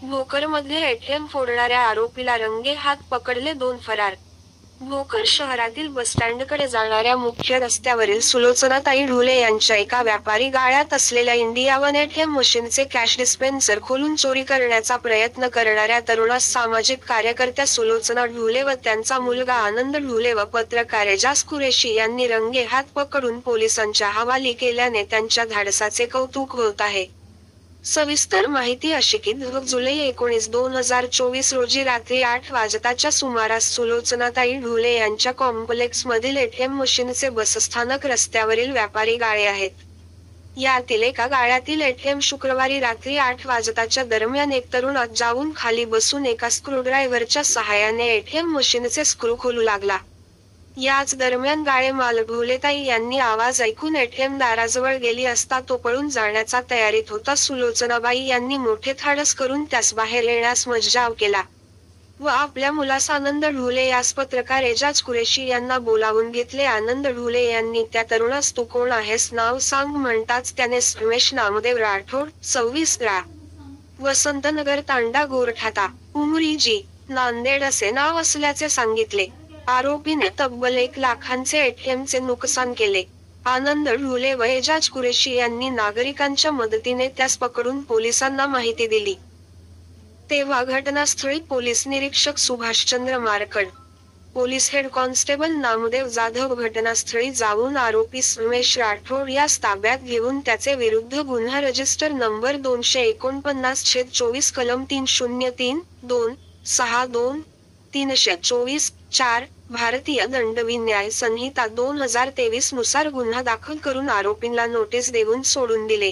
भोकरमध्ये ATM फोडणाऱ्या आरोपीला रंगेहात पकडले, 2 फरार. भोकर शहरातील बसस्टँडकडे जाणाऱ्या मुख्य रस्त्यावरील सुलोचनाताई ढुले यांच्या एका व्यापारी गाळ्यात असलेल्या इंडिया वन एटीएम मशीनचे कॅश डिस्पेन्सर खोलून चोरी करण्याचा प्रयत्न करणाऱ्या तरुणास सामाजिक कार्यकर्त्या सुलोचना ढुले व त्यांचा मुलगा आनंद ढुले व पत्रकार एजाज कुरेशी यांनी रंगेहात पकडून पोलिसांच्या हवाली केल्याने त्यांच्या धाडसाचे कौतुक होत आहे. सविस्तर माहिती अशी की जुलै 19, 2024 रोजी रात्री 8 वाजताच्या सुमारास सुलोचनाताई ढुले यांच्या कॉम्प्लेक्समधील एटीएम मशीनचे बसस्थानक रस्त्यावरील व्यापारी गाळे आहेत. यातील एका गाळ्यातील एटीएम शुक्रवारी रात्री 8 वाजताच्या दरम्यान एक तरुण आत जाऊन खाली बसून एका स्क्रूड्रायव्हरच्या सहाय्याने एटीएम मशीनचे स्क्रू खोलू लागला. याच दरम्यान गाळे मालक ढुलेताई यांनी आवाज ऐकून एटीएम दाराजवळ गेली असता तो पळून जाण्याचा तयारीत होता. सुलोचनाबाई यांनी मोठे धाडस करून त्यास बाहेर येण्यास मज्जाव केला व आपल्या मुलास आनंद ढुले यास पत्रकार एजाज कुरेशी यांना बोलावून घेतले. आनंद ढुले यांनी त्या तरुणास तू कोण आहेस, नाव सांग म्हणताच त्याने रमेश नामदेव राठोड, 26 रा. वसंतनगर, तांडा, गोरठाता, उमरी, नांदेड असे नाव असल्याचे सांगितले. आरोपीने तब्बल 1 लाखांचे एटीएमचे नुकसान केले. आनंद ढुले व एजाज कुरेशी यांनी नागरिकांच्या मदतीने त्यास पकडून पोलिसांना माहिती दिली. तेव्हा घटनास्थळी पोलीस निरीक्षक Subhashchandra Markad, police head constable Namdev Jadhav घटनास्थळी जाऊन आरोपी रमेश राठोड यास ताब्यात घेऊन त्याचे विरुद्ध गुन्हा रजिस्टर नंबर 249/24 कलम 303-2-6-2-324-4 भारतीय दंडविधी न्याय संहिता 2023 नुसार गुन्हा दाखल करून आरोपींना नोटीस देऊन सोडून दिले.